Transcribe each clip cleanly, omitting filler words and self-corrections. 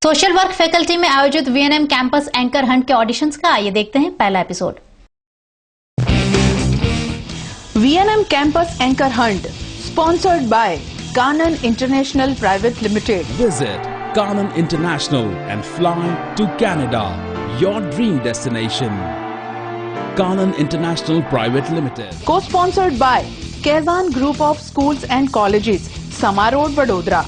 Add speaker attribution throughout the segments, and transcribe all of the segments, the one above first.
Speaker 1: Social work faculty में आयोजित VNM campus anchor Hunt के ऑडिशंस का आइए देखते हैं पहला episode.
Speaker 2: VNM campus anchor Hunt sponsored by Kanan international private limited.
Speaker 3: Visit Kanan International and fly to Canada, your dream destination. Kanan International Private Limited.
Speaker 2: Co-sponsored by Kevan Group of Schools and Colleges, Sama Road, Vadodara.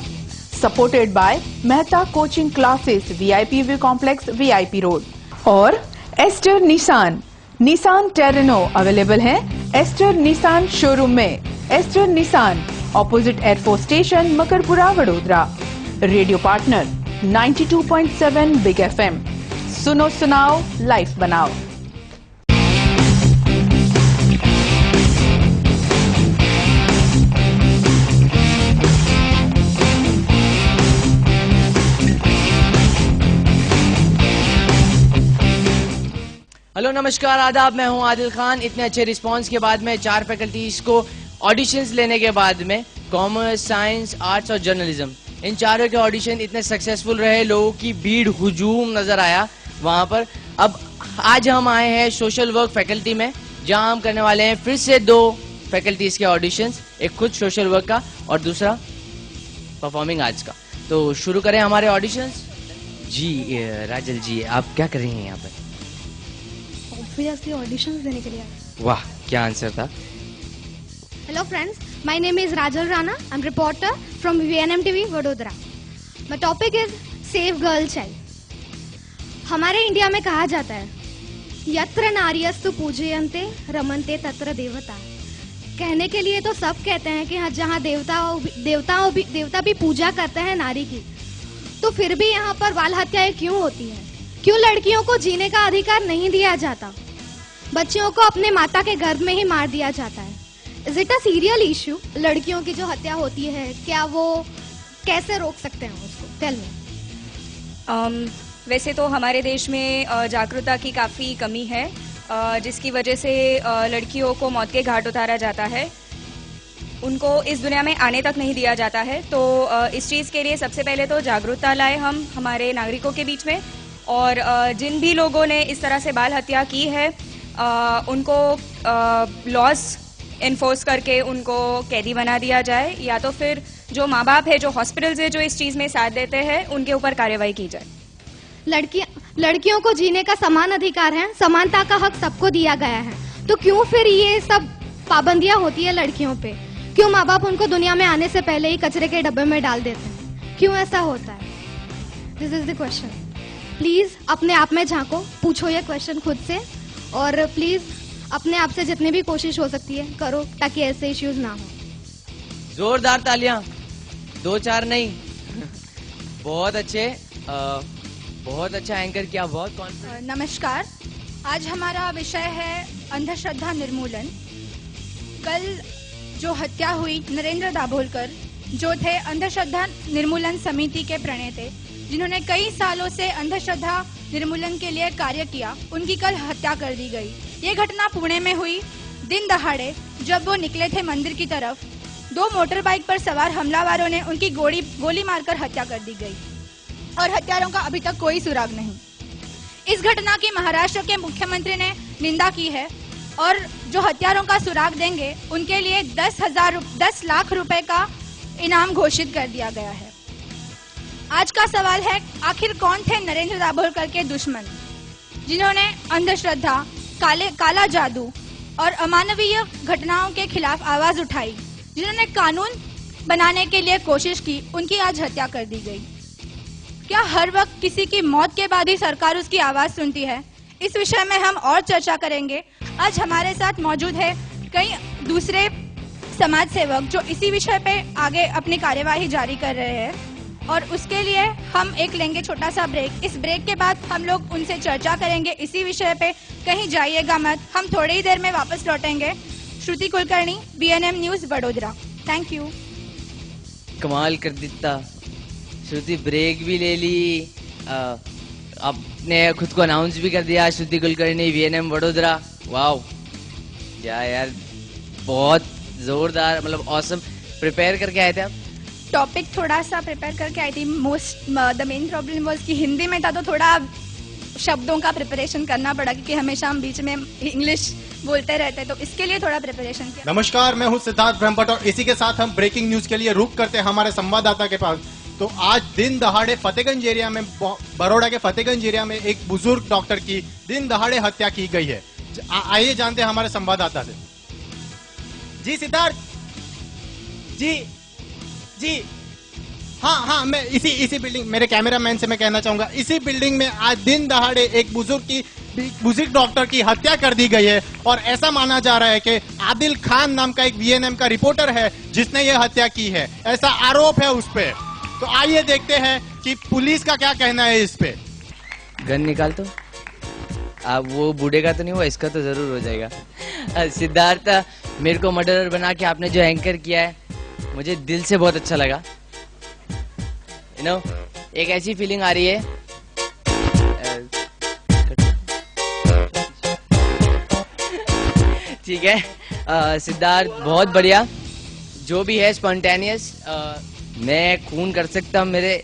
Speaker 2: Supported by Mehta Coaching Classes, VIP View Complex, VIP Road. और Esther Nissan Terrano available है Esther Nissan showroom में। Esther Nissan opposite air force station, Makarpura, Vadodara. Radio partner 92.7 big FM। सुनो सुनाओ, life बनाओ।
Speaker 4: Hello नमस्कार आदाब, मैं हूं आदिल खान। इतने अच्छे रिस्पांस के बाद में 4 फैकल्टीज को ऑडिशंस लेने के बाद में कॉमर्स, साइंस, आर्ट्स और जर्नलिज्म, इन चारों के ऑडिशन इतने सक्सेसफुल रहे, लोगों की भीड़ हुजूम नजर आया वहां पर। अब आज हम आए हैं सोशल वर्क फैकल्टी में, जहां हम करने वाले हैं फिर से 2 फैकल्टीज के ऑडिशंस, एक खुद सोशल वर्क का और दूसरा परफॉर्मिंग आर्ट्स का। तो शुरू करें हमारे ऑडिशंस। जी राजल जी, आप क्या कर रही हैं यहाँ पर?
Speaker 5: ऑब्वियसली ऑडिशंस देने के लिए आए।
Speaker 4: वाह, क्या आंसर था।
Speaker 5: Hello friends, my name is Rajal Rana. I am reporter from VNM TV Vadodara. My topic is save girl child. हमारे इंडिया में कहा जाता है यत्र नार्यस्तु पूजयन्ते रमन्ते तत्र देवता। कहने के लिए तो सब कहते हैं कि जहाँ देवता भी पूजा करते हैं नारी की, तो फिर भी यहाँ पर बाल हत्याएं क्यों होती है? क्यों लड़कियों को जीने का अधिकार नहीं दिया जाता? बच्चियों को अपने माता के गर्भ में ही मार दिया जाता है। Is it a serial issue? लड़कियों की जो हत्या होती है, क्या वो कैसे रोक सकते हैं उसको? Tell me.
Speaker 6: वैसे तो हमारे देश में जागरूकता की काफ़ी कमी है, जिसकी वजह से लड़कियों को मौत के घाट उतारा जाता है, उनको इस दुनिया में आने तक नहीं दिया जाता है। तो इस चीज़ के लिए सबसे पहले तो जागरूकता लाए हम हमारे नागरिकों के बीच में, और जिन भी लोगों ने इस तरह से बाल हत्या की है उनको लॉज इन्फोर्स करके उनको कैदी बना दिया जाए, या तो फिर जो माँ बाप है, जो हॉस्पिटल्स है, जो इस चीज़ में साथ देते हैं, उनके ऊपर कार्रवाई की जाए।
Speaker 5: लड़कियों को जीने का समान अधिकार है, समानता का हक सबको दिया गया है, तो क्यों फिर ये सब पाबंदियां होती है लड़कियों पे? क्यों माँ बाप उनको दुनिया में आने से पहले ही कचरे के डब्बे में डाल देते हैं? क्यों ऐसा होता है? This is the question. Please अपने आप में झांको, पूछो ये क्वेश्चन खुद से, और प्लीज अपने आप से जितनी भी कोशिश हो सकती है करो, ताकि ऐसे इश्यूज ना हो।
Speaker 4: जोरदार तालियां, 2-4 नहीं। बहुत अच्छे, बहुत अच्छा एंकर किया, बहुत कॉन्फिडेंट।
Speaker 7: नमस्कार, आज हमारा विषय है अंधश्रद्धा निर्मूलन। कल जो हत्या हुई, नरेंद्र दाभोलकर जो थे अंधश्रद्धा निर्मूलन समिति के प्रणेता, जिन्होंने कई सालों से अंधश्रद्धा निर्मूलन के लिए कार्य किया, उनकी कल हत्या कर दी गई। ये घटना पुणे में हुई दिन दहाड़े, जब वो निकले थे मंदिर की तरफ। 2 मोटर बाइक पर सवार हमलावरों ने उनकी गोली मारकर हत्या कर दी गई, और हत्यारों का अभी तक कोई सुराग नहीं। इस घटना की महाराष्ट्र के मुख्यमंत्री ने निंदा की है, और जो हत्यारों का सुराग देंगे उनके लिए 10 लाख रुपए का इनाम घोषित कर दिया गया है। आज का सवाल है, आखिर कौन थे नरेंद्र दाभोलकर के दुश्मन, जिन्होंने अंधश्रद्धा, काला जादू और अमानवीय घटनाओं के खिलाफ आवाज उठाई, जिन्होंने कानून बनाने के लिए कोशिश की, उनकी आज हत्या कर दी गई। क्या हर वक्त किसी की मौत के बाद ही सरकार उसकी आवाज सुनती है? इस विषय में हम और चर्चा करेंगे। आज हमारे साथ मौजूद है कई दूसरे समाज सेवक जो इसी विषय पे आगे अपनी कार्यवाही जारी कर रहे हैं, और उसके लिए हम एक लेंगे छोटा सा ब्रेक। इस ब्रेक के बाद हम लोग उनसे चर्चा करेंगे इसी विषय पे। कहीं जाइएगा मत, हम थोड़ी ही देर में वापस लौटेंगे। Shruti Kulkarni, VNM news Vadodara. Thank you.
Speaker 4: कमाल कर दिता श्रुति, ब्रेक भी ले ली, आपने खुद को अनाउंस भी कर दिया। श्रुति कुलकर्णी, वीएनएम वडोदरा। वाओ, क्या यार, बहुत जोरदार, मतलब ऑसम। प्रिपेयर करके आए थे आप?
Speaker 7: टॉपिक थोड़ा सा प्रिपेयर करके आई थी। Most the main problem was कि हिंदी में था तो थोड़ा शब्दों का प्रिपरेशन करना पड़ा, क्योंकि हमेशा हम बीच में इंग्लिश बोलते रहते हैं, तो इसके लिए थोड़ा प्रिपरेशन किया।
Speaker 8: नमस्कार, मैं हूं सिद्धार्थ ब्रह्मभट्ट और इसी के साथ हम ब्रेकिंग न्यूज के लिए रुक करते हैं हमारे संवाददाता के पास। तो आज दिन दहाड़े फतेहगंज एरिया में, बड़ौदा के फतेहगंज एरिया में एक बुजुर्ग डॉक्टर की दिन दहाड़े हत्या की गई है। आइए जानते हैं हमारे संवाददाता से। जी सिद्धार्थ जी हाँ, मैं इसी बिल्डिंग, मेरे कैमरामैन से मैं कहना चाहूंगा, इसी बिल्डिंग में आज दिन दहाड़े एक बुजुर्ग डॉक्टर की हत्या कर दी गई है और ऐसा माना जा रहा है कि आदिल खान नाम का एक वीएनएम का रिपोर्टर है जिसने ये हत्या की है, ऐसा आरोप है उस पे। तो आइए देखते हैं कि पुलिस का क्या कहना है इस पे।
Speaker 4: गन निकाल तो, अब वो बूढ़े का तो नहीं हुआ, इसका तो जरूर हो जाएगा। सिद्धार्थ, मेरे को मर्डरर बना के आपने जो एंकर किया है, मुझे दिल से बहुत अच्छा लगा। एक ऐसी फीलिंग आ रही है, ठीक है सिद्धार्थ, बहुत बढ़िया। जो भी है स्पॉन्टेनियस, मैं खून कर सकता हूँ, मेरे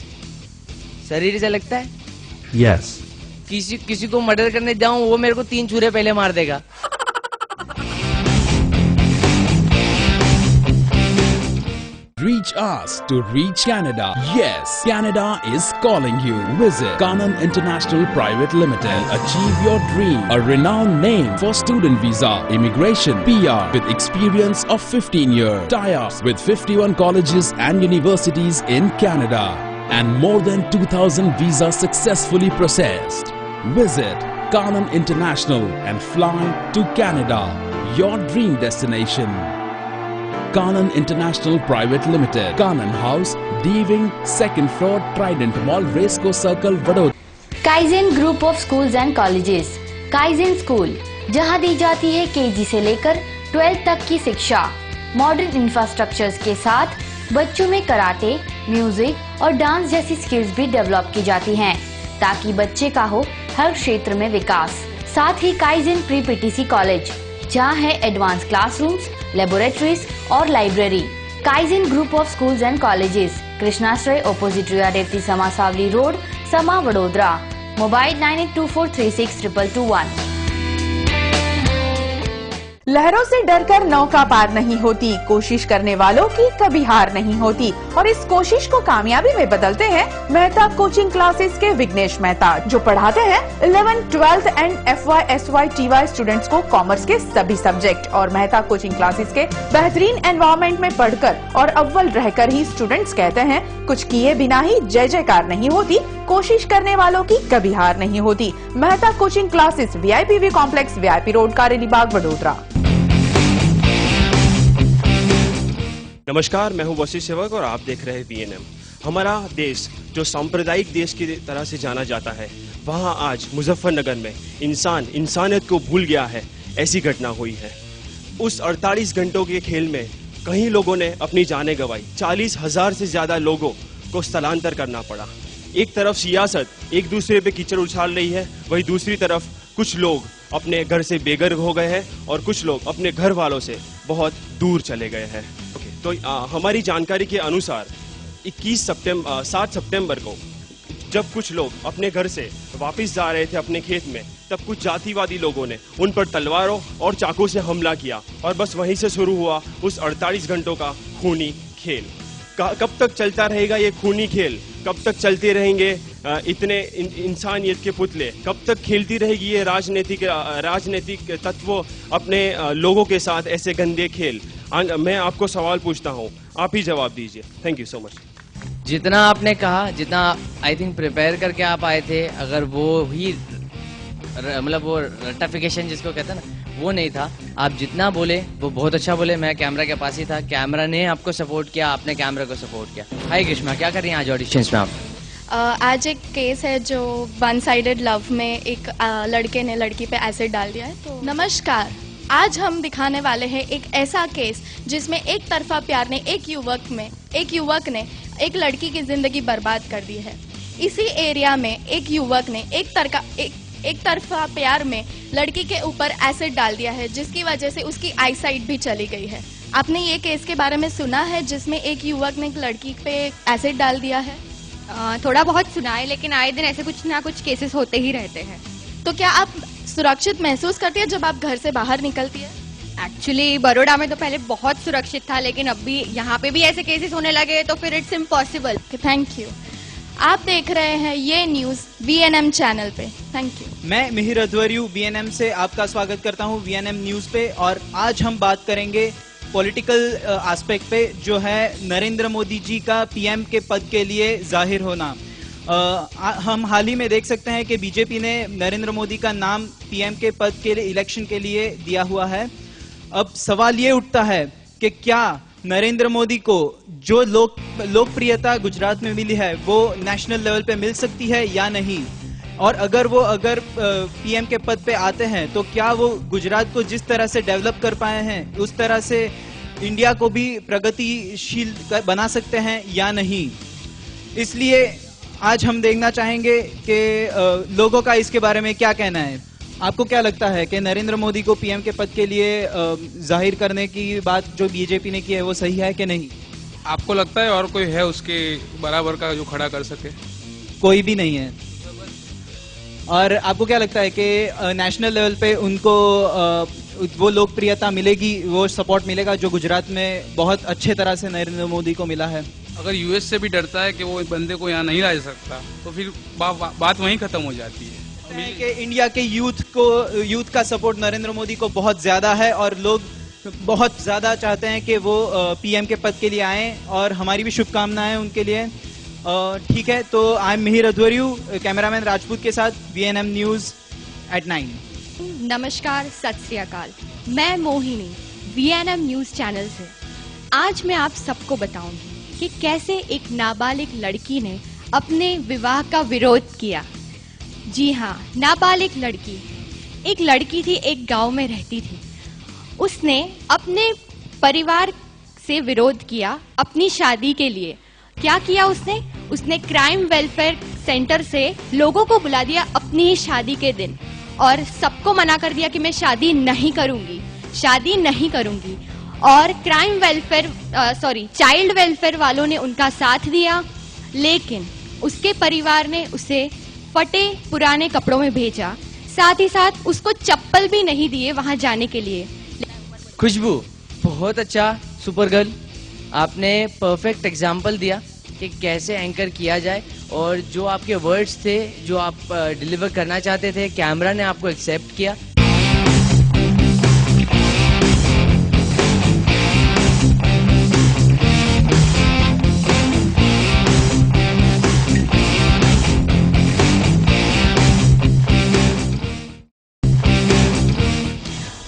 Speaker 4: शरीर से लगता है।
Speaker 9: यस।
Speaker 4: किसी को मर्डर करने जाऊं, वो मेरे को 3 छुरे पहले मार देगा।
Speaker 3: Reach us to reach Canada. Yes, Canada is calling you. Visit Kanan International Private Limited. Achieve your dream. A renowned name for student visa, immigration, PR with experience of 15 years. Tie-ups with 51 colleges and universities in Canada. And more than 2,000 visas successfully processed. Visit Kanan International and fly to Canada. Your dream destination. Kanan International Private Limited, Kanan House, D-Wing, 2nd floor, Trident Mall, Racecourse Circle, Vadodara.
Speaker 10: Kaizen group of schools and colleges. Kaizen school, जहां दी जाती है KG से लेकर 12th तक की शिक्षा। Modern infrastructures के साथ बच्चों में कराटे, म्यूजिक और डांस जैसी स्किल्स भी डेवलप की जाती हैं, ताकि बच्चे का हो हर क्षेत्र में विकास। साथ ही काइजेन प्री पीटीसी कॉलेज, जहां है एडवांस क्लासरूम्स, लेबोरेटरीज और library. Kaizen group of schools and colleges, Krishnashray opposite रिया देवती समा सावली रोड, समा वडोदरा। मोबाइल 9824362221।
Speaker 2: लहरों से डरकर नौका पार नहीं होती, कोशिश करने वालों की कभी हार नहीं होती, और इस कोशिश को कामयाबी में बदलते हैं मेहता कोचिंग क्लासेस के विघ्नेश मेहता, जो पढ़ाते हैं 11th, 12th and FY, SY, TY students को कॉमर्स के सभी सब्जेक्ट। और मेहता कोचिंग क्लासेस के बेहतरीन एनवायरमेंट में पढ़कर और अव्वल रहकर ही स्टूडेंट्स कहते हैं, कुछ किए बिना ही जय जयकार नहीं होती, कोशिश करने वालों की कभी हार नहीं होती। Mehta coaching classes, VIP complex, VIP road, Kareli Baug, Vadodara.
Speaker 11: नमस्कार, मैं हूं वशिष्ठ सेवक और आप देख रहे हैं VNM। हमारा देश जो सांप्रदायिक देश की तरह से जाना जाता है, वहां आज मुजफ्फरनगर में इंसानियत को भूल गया है, ऐसी घटना हुई है। उस 48 घंटों के खेल में कई लोगों ने अपनी जानें गंवाई, 40,000 से ज्यादा लोगों को स्थलांतर करना पड़ा। एक तरफ सियासत एक दूसरे पे कीचड़ उछाल रही है, वहीं दूसरी तरफ कुछ लोग अपने घर से बेघर हो गए हैं और कुछ लोग अपने घर वालों से बहुत दूर चले गए हैं। तो हमारी जानकारी के अनुसार 7 सितंबर को जब कुछ लोग अपने घर से वापस जा रहे थे अपने खेत में, तब कुछ जातिवादी लोगों ने उन पर तलवारों और चाकू से हमला किया और बस वहीं से शुरू हुआ उस 48 घंटों का खूनी खेल। कब तक चलता रहेगा ये खूनी खेल? कब तक चलते रहेंगे इतने इंसानियत के पुतले? कब तक खेलती रहेगी ये राजनीतिक तत्व अपने लोगों के साथ ऐसे गंदे खेल? मैं आपको सवाल पूछता हूँ, आप ही जवाब दीजिए। Thank you so much.
Speaker 4: जितना आपने कहा, जितना आई थिंक प्रिपेयर करके आप आए थे, अगर वो ही मतलब वो रटिफिकेशन जिसको कहते हैं ना, वो नहीं था, आप जितना बोले वो बहुत अच्छा बोले। मैं कैमरा के पास ही था, कैमरा ने आपको सपोर्ट किया, आपने कैमरा को सपोर्ट किया। हाय ग्रीष्मा, क्या कर रही हैं आज ऑडिशंस में आप?
Speaker 12: आज एक केस है जो वन साइडेड लव में एक लड़के ने लड़की पे एसिड डाल दिया है। तो नमस्कार, आज हम दिखाने वाले हैं एक ऐसा केस जिसमें एक तरफा प्यार ने एक युवक ने एक लड़की की जिंदगी बर्बाद कर दी है। इसी एरिया में एक युवक ने एक तरफा प्यार में लड़की के ऊपर एसिड डाल दिया है, जिसकी वजह से उसकी आईसाइट भी चली गई है। आपने ये केस के बारे में सुना है जिसमें एक युवक ने एक लड़की पे एसिड डाल दिया है?
Speaker 5: थोड़ा बहुत सुना है, लेकिन आए दिन ऐसे कुछ ना कुछ केसेस होते ही रहते हैं।
Speaker 12: तो क्या आप सुरक्षित महसूस करती है जब आप घर से बाहर निकलती है?
Speaker 5: एक्चुअली बड़ौदा में तो पहले बहुत सुरक्षित था, लेकिन अभी यहाँ पे भी ऐसे केसेस होने लगे तो फिर इट्स इम्पॉसिबल।
Speaker 12: Thank you. आप देख रहे हैं ये न्यूज VNM चैनल पे। Thank you.
Speaker 9: मैं मिहिर अध्वर्यु VNM से आपका स्वागत करता हूं VNM न्यूज पे, और आज हम बात करेंगे पॉलिटिकल एस्पेक्ट पे, जो है नरेंद्र मोदी जी का PM के पद के लिए जाहिर होना। हम हाल ही में देख सकते हैं कि बीजेपी ने नरेंद्र मोदी का नाम PM के पद के लिए इलेक्शन के लिए दिया हुआ है। अब सवाल ये उठता है कि क्या नरेंद्र मोदी को जो लोकप्रियता गुजरात में मिली है वो नेशनल लेवल पे मिल सकती है या नहीं, और अगर PM के पद पे आते हैं तो क्या वो गुजरात को जिस तरह से डेवलप कर पाए हैं उस तरह से इंडिया को भी प्रगतिशील बना सकते हैं या नहीं। इसलिए आज हम देखना चाहेंगे कि लोगों का इसके बारे में क्या कहना है। आपको क्या लगता है कि नरेंद्र मोदी को PM के पद के लिए जाहिर करने की बात जो बीजेपी ने की है वो सही है कि नहीं?
Speaker 13: आपको लगता है और कोई है उसके बराबर का जो खड़ा कर सके?
Speaker 9: कोई भी नहीं है। और आपको क्या लगता है कि नेशनल लेवल पे उनको वो लोकप्रियता मिलेगी, वो सपोर्ट मिलेगा जो गुजरात में बहुत अच्छे तरह से नरेंद्र मोदी को मिला है?
Speaker 13: अगर US से भी डरता है कि वो बंदे को यहाँ नहीं ला सकता तो फिर बात वहीं खत्म हो जाती है।
Speaker 9: कि इंडिया के यूथ का सपोर्ट नरेंद्र मोदी को बहुत ज्यादा है और लोग बहुत ज्यादा चाहते हैं कि वो PM के पद के लिए आएं, और हमारी भी शुभकामनाएं उनके लिए। ठीक है, तो I am Mihir Adhvaryu, cameraman Rajput के साथ VNM न्यूज at 9।
Speaker 5: नमस्कार, सत श्री अकाल। मैं मोहिनी VNM न्यूज चैनल से। आज मैं आप सबको बताऊंगी कि कैसे एक नाबालिग लड़की ने अपने विवाह का विरोध किया। जी हाँ, नाबालिग लड़की, एक लड़की थी, एक गांव में रहती थी। उसने अपने परिवार से विरोध किया अपनी शादी के लिए। क्या किया उसने क्राइम वेलफेयर सेंटर से लोगों को बुला दिया अपनी ही शादी के दिन, और सबको मना कर दिया कि मैं शादी नहीं करूंगी। और चाइल्ड वेलफेयर वालों ने उनका साथ दिया, लेकिन उसके परिवार ने उसे फटे पुराने कपड़ों में भेजा, साथ ही साथ उसको चप्पल भी नहीं दिए वहां जाने के लिए।
Speaker 4: खुशबू, बहुत अच्छा, सुपर गर्ल। आपने परफेक्ट एग्जाम्पल दिया कि कैसे एंकर किया जाए, और जो आपके वर्ड्स थे, जो आप डिलीवर करना चाहते थे, कैमरा ने आपको एक्सेप्ट किया।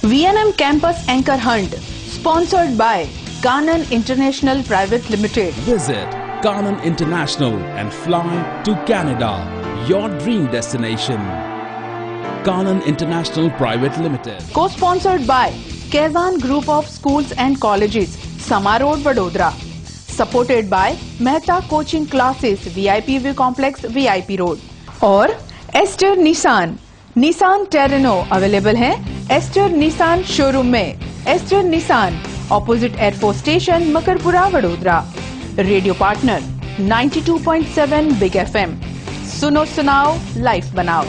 Speaker 2: VNM Campus Anchor Hunt, sponsored by Kanan International Private Limited.
Speaker 3: Visit Kanan International and fly to Canada, your dream destination. Kanan International Private Limited.
Speaker 2: Co-sponsored by Kevan Group of Schools and Colleges, Sama Road, Vadodara. Supported by Mehta Coaching Classes, VIP View Complex, VIP Road. और Esther Nissan Terrano available है Esther Nissan showroom में। Esther Nissan, opposite air force station, Makarpura, Vadodara. Radio partner 92.7 big FM। सुनो सुनाओ, life बनाओ।